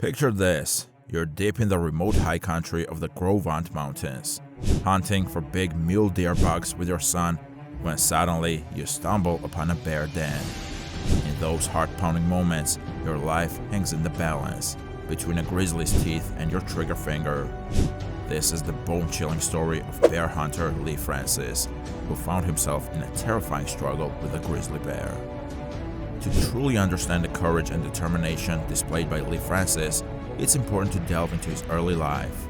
Picture this. You're deep in the remote high country of the Grovant Mountains, hunting for big mule deer bugs with your son, when suddenly you stumble upon a bear den. In those heart-pounding moments, your life hangs in the balance between a grizzly's teeth and your trigger finger. This is the bone-chilling story of bear hunter Lee Francis, who found himself in a terrifying struggle with a grizzly bear. To truly understand the courage and determination displayed by Lee Francis, it's important to delve into his early life.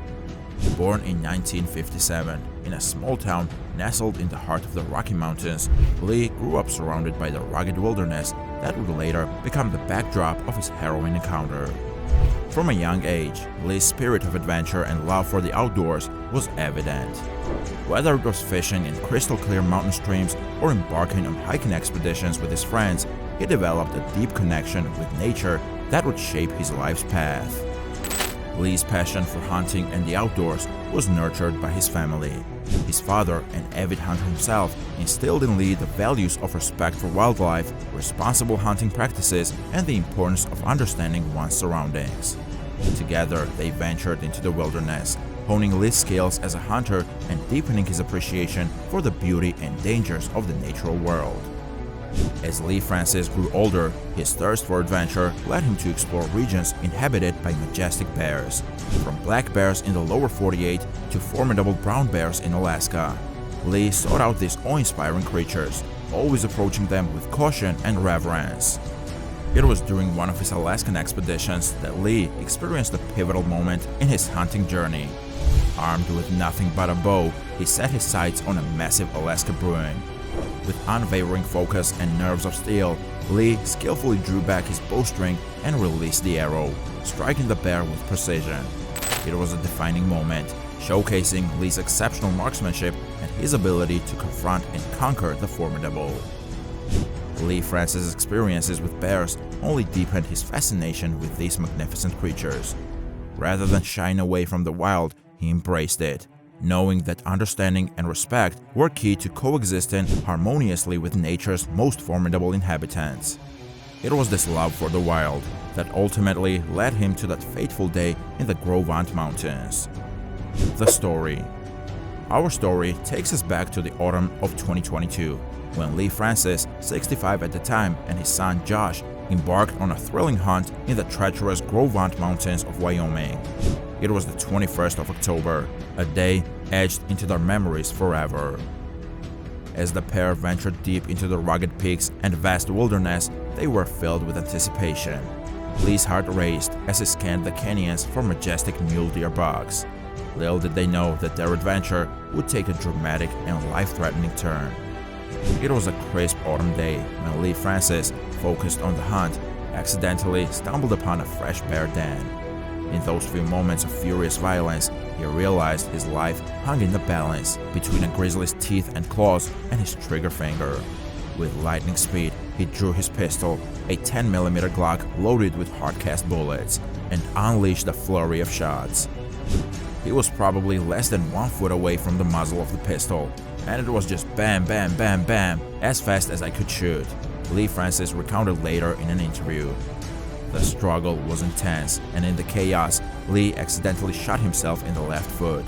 Born in 1957 in a small town nestled in the heart of the Rocky Mountains, Lee grew up surrounded by the rugged wilderness that would later become the backdrop of his harrowing encounter. From a young age, Lee's spirit of adventure and love for the outdoors was evident. Whether it was fishing in crystal-clear mountain streams or embarking on hiking expeditions with his friends, he developed a deep connection with nature that would shape his life's path. Lee's passion for hunting and the outdoors was nurtured by his family. His father, an avid hunter himself, instilled in Lee the values of respect for wildlife, responsible hunting practices, and the importance of understanding one's surroundings. Together, they ventured into the wilderness, honing Lee's skills as a hunter and deepening his appreciation for the beauty and dangers of the natural world. As Lee Francis grew older, his thirst for adventure led him to explore regions inhabited by majestic bears, from black bears in the lower 48 to formidable brown bears in Alaska. Lee sought out these awe-inspiring creatures, always approaching them with caution and reverence. It was during one of his Alaskan expeditions that Lee experienced a pivotal moment in his hunting journey. Armed with nothing but a bow, he set his sights on a massive Alaska bruin. With unwavering focus and nerves of steel, Lee skillfully drew back his bowstring and released the arrow, striking the bear with precision. It was a defining moment, showcasing Lee's exceptional marksmanship and his ability to confront and conquer the formidable. Lee Francis' experiences with bears only deepened his fascination with these magnificent creatures. Rather than shying away from the wild, he embraced it, knowing that understanding and respect were key to coexisting harmoniously with nature's most formidable inhabitants. It was this love for the wild that ultimately led him to that fateful day in the Grovant Mountains. The story. Our story takes us back to the autumn of 2022, when Lee Francis, 65 at the time, and his son Josh embarked on a thrilling hunt in the treacherous Grovant Mountains of Wyoming. It was the 21st of October, a day etched into their memories forever. As the pair ventured deep into the rugged peaks and vast wilderness, they were filled with anticipation. Lee's heart raced as he scanned the canyons for majestic mule deer bugs. Little did they know that their adventure would take a dramatic and life-threatening turn. It was a crisp autumn day when Lee Francis, focused on the hunt, accidentally stumbled upon a fresh bear den. In those few moments of furious violence, he realized his life hung in the balance between a grizzly's teeth and claws and his trigger finger. With lightning speed, he drew his pistol, a 10mm Glock loaded with hard-cast bullets, and unleashed a flurry of shots. He was probably less than 1 foot away from the muzzle of the pistol, and it was just bam, bam, bam, bam, as fast as I could shoot, Lee Francis recounted later in an interview. The struggle was intense, and in the chaos, Lee accidentally shot himself in the left foot.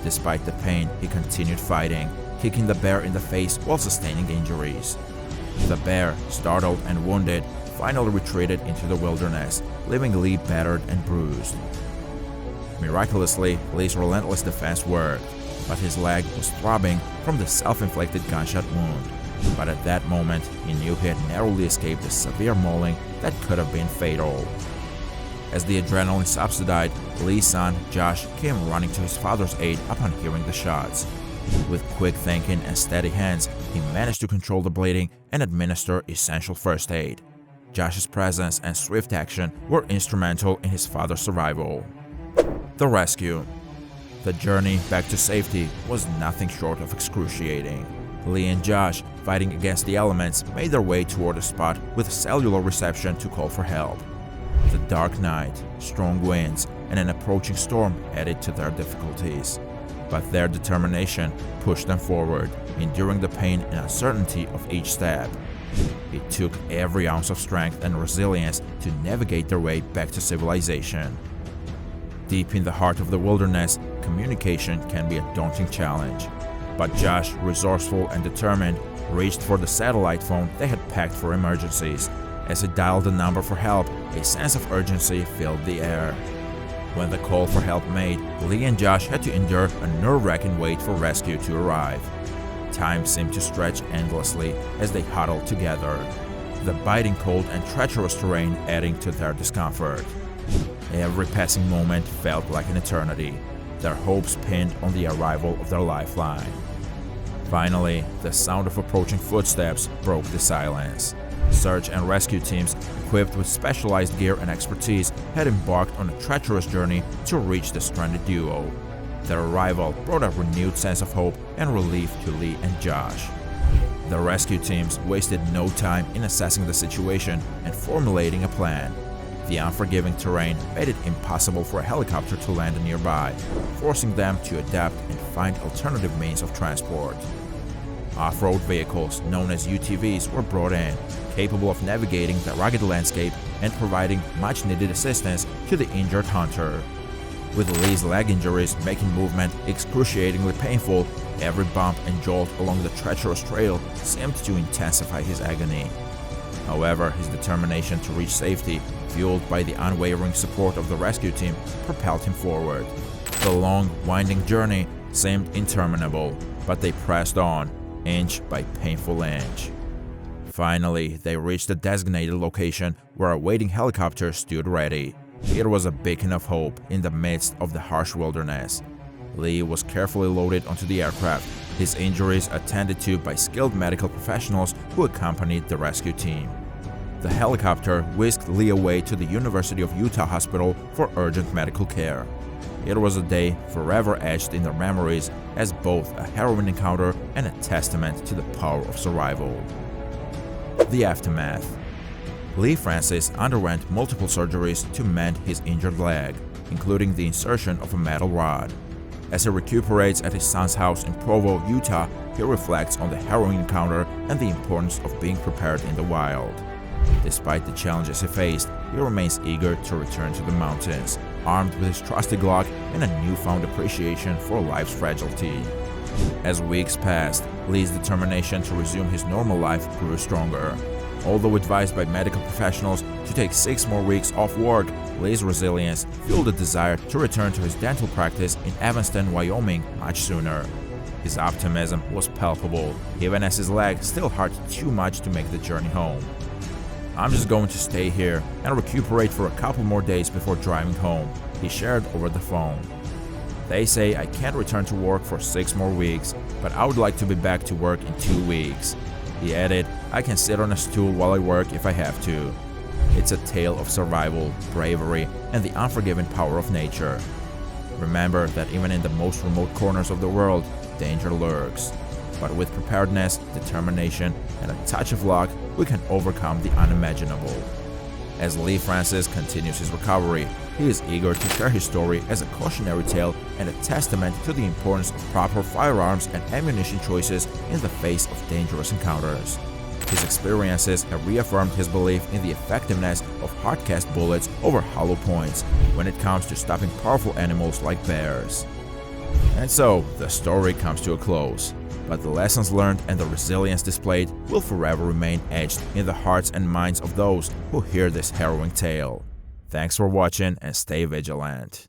Despite the pain, he continued fighting, kicking the bear in the face while sustaining injuries. The bear, startled and wounded, finally retreated into the wilderness, leaving Lee battered and bruised. Miraculously, Lee's relentless defense worked, but his leg was throbbing from the self-inflicted gunshot wound. But at that moment, he knew he had narrowly escaped a severe mauling that could have been fatal. As the adrenaline subsided, Lee's son, Josh, came running to his father's aid upon hearing the shots. With quick thinking and steady hands, he managed to control the bleeding and administer essential first aid. Josh's presence and swift action were instrumental in his father's survival. The rescue. The journey back to safety was nothing short of excruciating. Lee and Josh, fighting against the elements, made their way toward a spot with cellular reception to call for help. The dark night, strong winds, and an approaching storm added to their difficulties. But their determination pushed them forward, enduring the pain and uncertainty of each step. It took every ounce of strength and resilience to navigate their way back to civilization. Deep in the heart of the wilderness, communication can be a daunting challenge. But Josh, resourceful and determined, reached for the satellite phone they had packed for emergencies. As he dialed the number for help, a sense of urgency filled the air. When the call for help made, Lee and Josh had to endure a nerve-wracking wait for rescue to arrive. Time seemed to stretch endlessly as they huddled together, the biting cold and treacherous terrain adding to their discomfort. Every passing moment felt like an eternity, their hopes pinned on the arrival of their lifeline. Finally, the sound of approaching footsteps broke the silence. Search and rescue teams, equipped with specialized gear and expertise, had embarked on a treacherous journey to reach the stranded duo. Their arrival brought a renewed sense of hope and relief to Lee and Josh. The rescue teams wasted no time in assessing the situation and formulating a plan. The unforgiving terrain made it impossible for a helicopter to land nearby, forcing them to adapt and find alternative means of transport. Off-road vehicles, known as UTVs, were brought in, capable of navigating the rugged landscape and providing much-needed assistance to the injured hunter. With Lee's leg injuries making movement excruciatingly painful, every bump and jolt along the treacherous trail seemed to intensify his agony. However, his determination to reach safety, fueled by the unwavering support of the rescue team, propelled him forward. The long, winding journey seemed interminable, but they pressed on, inch by painful inch. Finally, they reached the designated location where a waiting helicopter stood ready. It was a beacon of hope in the midst of the harsh wilderness. Lee was carefully loaded onto the aircraft, his injuries attended to by skilled medical professionals who accompanied the rescue team. The helicopter whisked Lee away to the University of Utah Hospital for urgent medical care. It was a day forever etched in their memories as both a harrowing encounter and a testament to the power of survival. The aftermath. Lee Francis underwent multiple surgeries to mend his injured leg, including the insertion of a metal rod. As he recuperates at his son's house in Provo, Utah, he reflects on the harrowing encounter and the importance of being prepared in the wild. Despite the challenges he faced, he remains eager to return to the mountains, armed with his trusty Glock and a newfound appreciation for life's fragility. As weeks passed, Lee's determination to resume his normal life grew stronger. Although advised by medical professionals to take 6 more weeks off work, Lee's resilience fueled a desire to return to his dental practice in Evanston, Wyoming much sooner. His optimism was palpable, even as his leg still hurt too much to make the journey home. "I'm just going to stay here and recuperate for a couple more days before driving home," he shared over the phone. "They say I can't return to work for 6 more weeks, but I would like to be back to work in 2 weeks. He added, "I can sit on a stool while I work if I have to." It's a tale of survival, bravery, and the unforgiving power of nature. Remember that even in the most remote corners of the world, danger lurks. But with preparedness, determination, and a touch of luck, we can overcome the unimaginable. As Lee Francis continues his recovery, he is eager to share his story as a cautionary tale and a testament to the importance of proper firearms and ammunition choices in the face of dangerous encounters. His experiences have reaffirmed his belief in the effectiveness of hard-cast bullets over hollow points when it comes to stopping powerful animals like bears. And so, the story comes to a close. But the lessons learned and the resilience displayed will forever remain etched in the hearts and minds of those who hear this harrowing tale. Thanks for watching and stay vigilant.